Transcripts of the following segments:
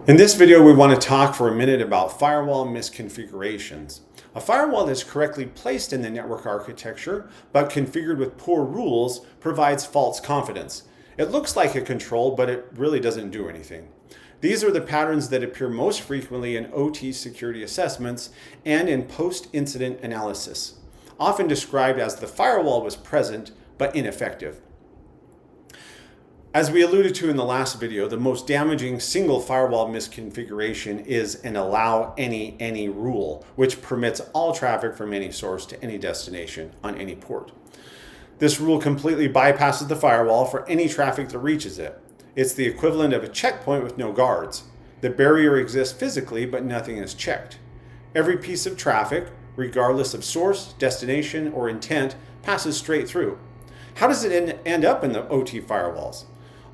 In this video, we want to talk for a minute about firewall misconfigurations. A firewall that's correctly placed in the network architecture, but configured with poor rules, provides false confidence. It looks like a control, but it really doesn't do anything. These are the patterns that appear most frequently in OT security assessments and in post-incident analysis, often described as the firewall was present, but ineffective. As we alluded to in the last video, the most damaging single firewall misconfiguration is an allow any rule, which permits all traffic from any source to any destination on any port. This rule completely bypasses the firewall for any traffic that reaches it. It's the equivalent of a checkpoint with no guards. The barrier exists physically, but nothing is checked. Every piece of traffic, regardless of source, destination, or intent, passes straight through. How does it end up in the OT firewalls?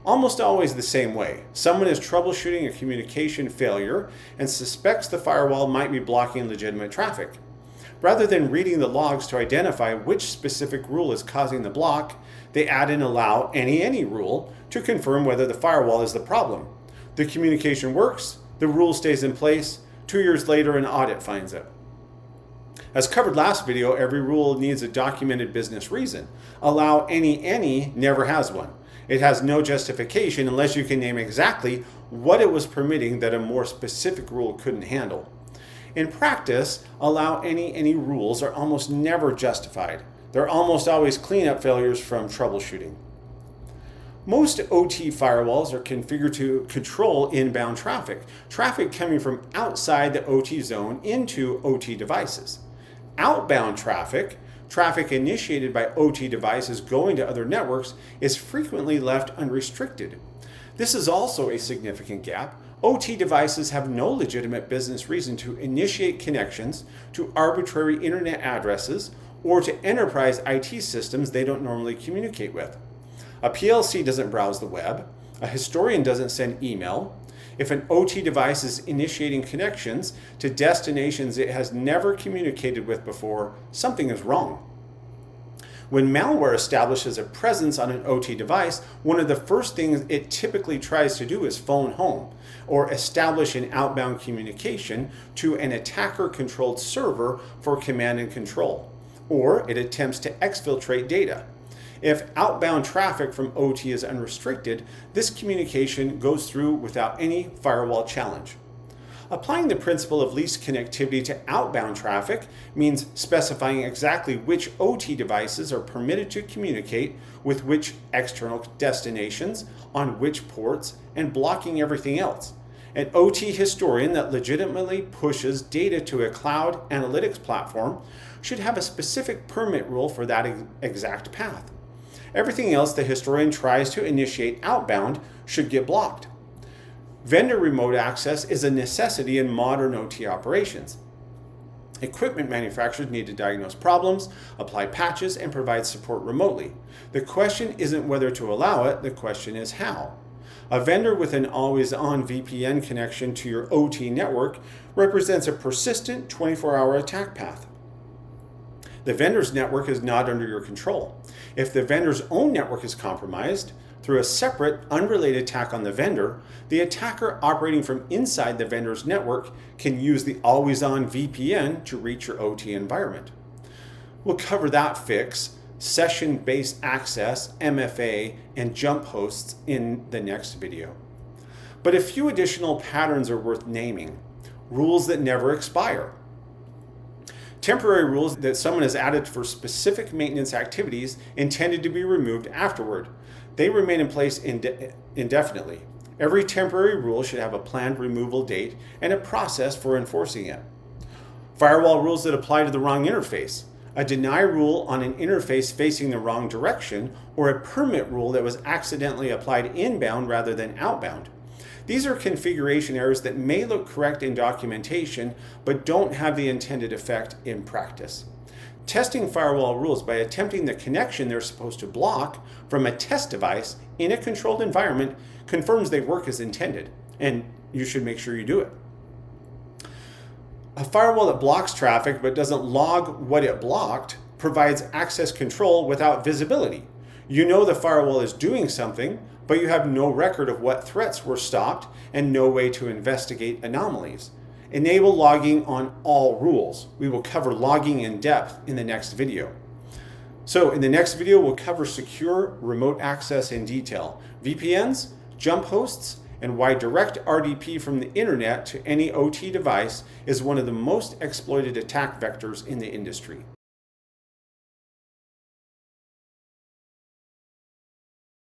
Almost always the same way. Someone is troubleshooting a communication failure and suspects the firewall might be blocking legitimate traffic. Rather than reading the logs to identify which specific rule is causing the block, they add an allow any rule to confirm whether the firewall is the problem. The communication works, the rule stays in place. 2 years later, an audit finds it. As covered last video, every rule needs a documented business reason. Allow any never has one. It has no justification unless you can name exactly what it was permitting that a more specific rule couldn't handle. In practice, allow any rules are almost never justified. They're almost always cleanup failures from troubleshooting. Most OT firewalls are configured to control inbound traffic coming from outside the OT zone into OT devices. Outbound traffic initiated by OT devices going to other networks, is frequently left unrestricted. This is also a significant gap. OT devices have no legitimate business reason to initiate connections to arbitrary internet addresses or to enterprise IT systems they don't normally communicate with. A PLC doesn't browse the web. A historian doesn't send email. If an OT device is initiating connections to destinations it has never communicated with before, something is wrong. When malware establishes a presence on an OT device, one of the first things it typically tries to do is phone home or establish an outbound communication to an attacker-controlled server for command and control, or it attempts to exfiltrate data. If outbound traffic from OT is unrestricted, this communication goes through without any firewall challenge. Applying the principle of least connectivity to outbound traffic means specifying exactly which OT devices are permitted to communicate with which external destinations, on which ports, and blocking everything else. An OT historian that legitimately pushes data to a cloud analytics platform should have a specific permit rule for that exact path. Everything else the historian tries to initiate outbound should get blocked. Vendor remote access is a necessity in modern OT operations. Equipment manufacturers need to diagnose problems, apply patches, and provide support remotely. The question isn't whether to allow it, the question is how. A vendor with an always-on VPN connection to your OT network represents a persistent 24-hour attack path. The vendor's network is not under your control. If the vendor's own network is compromised through a separate, unrelated attack on the vendor, the attacker operating from inside the vendor's network can use the always-on VPN to reach your OT environment. We'll cover that fix, session-based access, MFA, and jump hosts in the next video. But a few additional patterns are worth naming. Rules that never expire. Temporary rules that someone has added for specific maintenance activities intended to be removed afterward. They remain in place indefinitely. Every temporary rule should have a planned removal date and a process for enforcing it. Firewall rules that apply to the wrong interface. A deny rule on an interface facing the wrong direction, or a permit rule that was accidentally applied inbound rather than outbound. These are configuration errors that may look correct in documentation, but don't have the intended effect in practice. Testing firewall rules by attempting the connection they're supposed to block from a test device in a controlled environment confirms they work as intended, and you should make sure you do it. A firewall that blocks traffic but doesn't log what it blocked provides access control without visibility. You know the firewall is doing something, but you have no record of what threats were stopped and no way to investigate anomalies. Enable logging on all rules. We will cover logging in depth in the next video. So in the next video, we'll cover secure remote access in detail, VPNs, jump hosts, and why direct RDP from the internet to any OT device is one of the most exploited attack vectors in the industry.